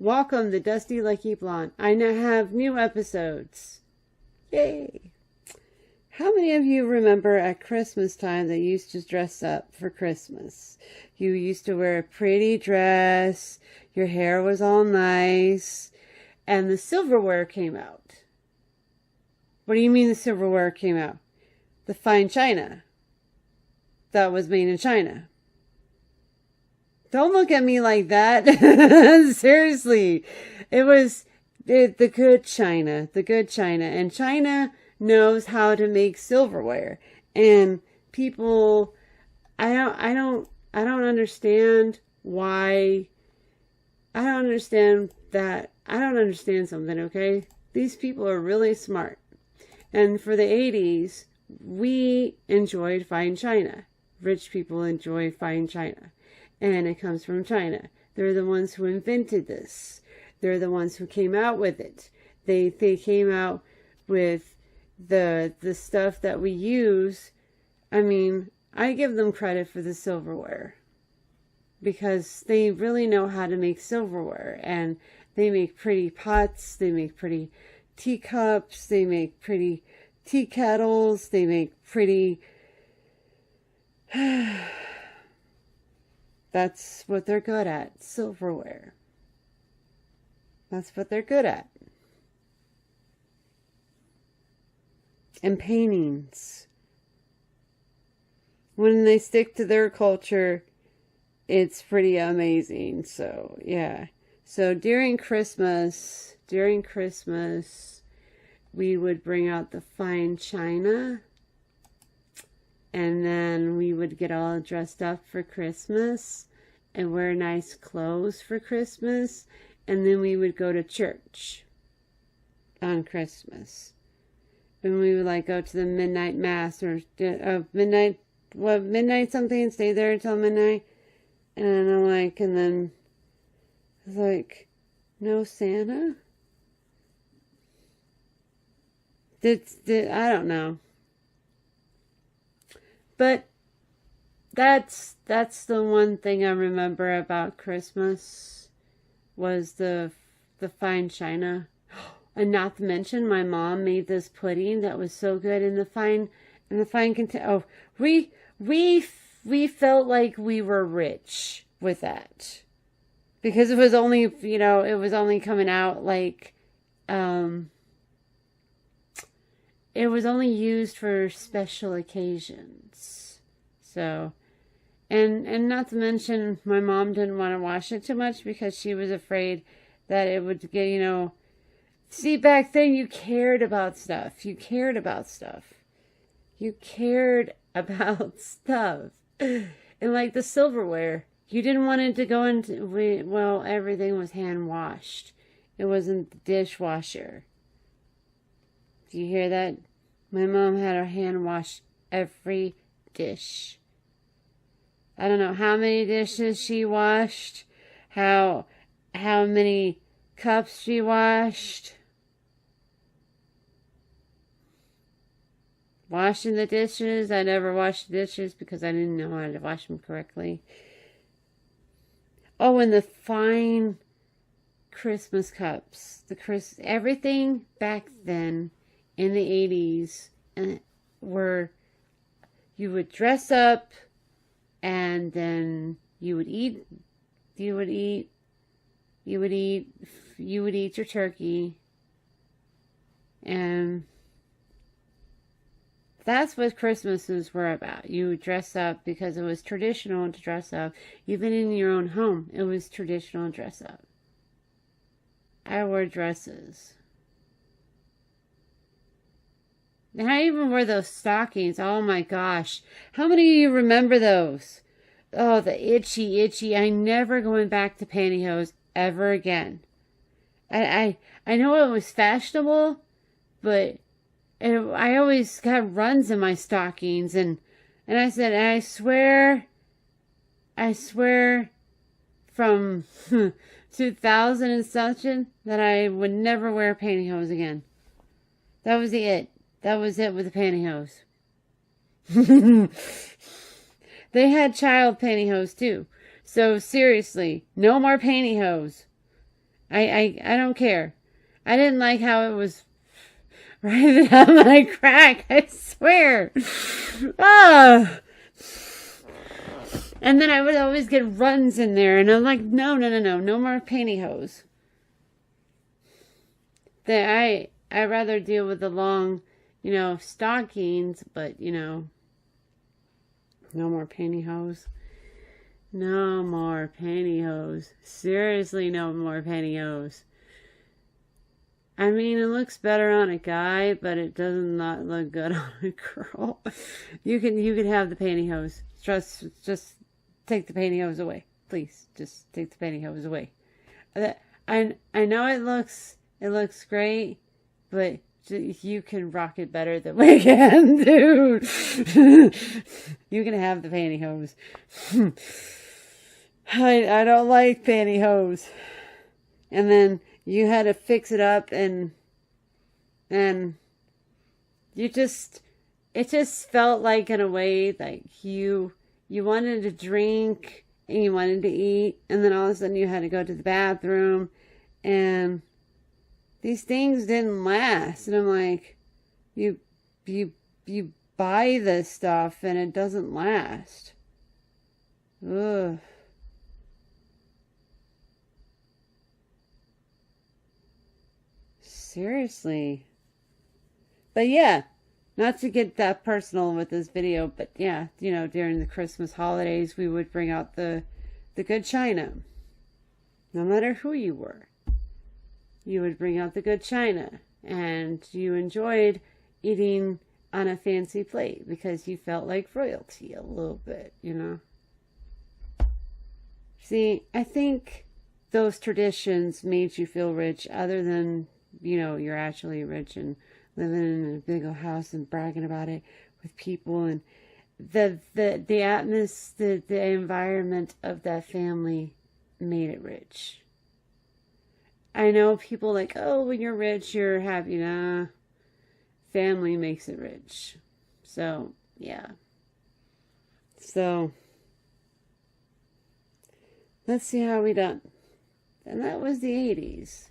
Welcome to Dusty Lucky Blonde. I now have new episodes. Yay! How many of you remember at Christmas time that you used to dress up for Christmas? You used to wear a pretty dress, your hair was all nice, and the silverware came out. What do you mean the silverware came out? The fine china that was made in China. Don't look at me like that. Seriously. It was the good China. The good China. And China knows how to make silverware. And people, I don't understand why. I don't understand that. I don't understand something, okay? These people are really smart. And for the 80s, we enjoyed fine china. Rich people enjoy fine china. And it comes from China. They're the ones who invented this. They're the ones who came out with it. They came out with the stuff that we use. I mean, I give them credit for the silverware. Because they really know how to make silverware. And they make pretty pots. They make pretty teacups. They make pretty tea kettles. They make pretty... That's what they're good at. Silverware. That's what they're good at. And paintings. When they stick to their culture, it's pretty amazing. So, yeah. So, during Christmas, we would bring out the fine china. And then we would get all dressed up for Christmas and wear nice clothes for Christmas. And then we would go to church on Christmas. And we would like go to the midnight mass or midnight something, stay there until midnight. And I'm like, and then I was like, no Santa? I don't know. But that's the one thing I remember about Christmas was the fine china. And not to mention my mom made this pudding that was so good in the fine container. Oh, we felt like we were rich with that. Because it was only, it was only coming out like it was only used for special occasions. So, and not to mention, my mom didn't want to wash it too much because she was afraid that it would get, see, back then you cared about stuff. You cared about stuff. You cared about stuff. And like the silverware, you didn't want it to go into, well, everything was hand washed. It wasn't the dishwasher. Do you hear that? My mom had her hand wash every dish. I don't know how many dishes she washed, how many cups she washed. Washing the dishes, I never washed the dishes because I didn't know how to wash them correctly. Oh, and the fine Christmas cups. Everything back then in the 80s were, you would dress up and then you would eat your turkey, and that's what Christmases were about. You would dress up because it was traditional to dress up. Even in your own home, it was traditional to dress up. I wore dresses. And I even wore those stockings. Oh my gosh. How many of you remember those? Oh, the itchy. I'm never going back to pantyhose ever again. I know it was fashionable, but I always got runs in my stockings. And I said, I swear from 2000 and such that I would never wear pantyhose again. That was it. That was it with the pantyhose. They had child pantyhose too. So seriously, no more pantyhose. I don't care. I didn't like how it was right on my crack. I swear. Ah. And then I would always get runs in there, and I'm like, no, no, no, no, no more pantyhose. I'd rather deal with the long, stockings, but no more pantyhose. No more pantyhose. Seriously, no more pantyhose. I mean, it looks better on a guy, but it does not look good on a girl. You can have the pantyhose. Just take the pantyhose away, please. Just take the pantyhose away. I know it looks great, but you can rock it better than we can, dude. You can have the pantyhose. I don't like pantyhose. And then you had to fix it up, and it just felt like, in a way, like you wanted to drink and you wanted to eat, and then all of a sudden you had to go to the bathroom, and these things didn't last. And I'm like, you buy this stuff and it doesn't last. Ugh. Seriously. But yeah, not to get that personal with this video, but yeah, during the Christmas holidays, we would bring out the good china. No matter who you were, you would bring out the good china, and you enjoyed eating on a fancy plate because you felt like royalty a little bit, See, I think those traditions made you feel rich, other than, you're actually rich and living in a big old house and bragging about it with people, and the atmosphere, the environment of that family made it rich. I know people like, oh, when you're rich, you're happy. Nah, family makes it rich. So, yeah. So, let's see how we done. And that was the 80s.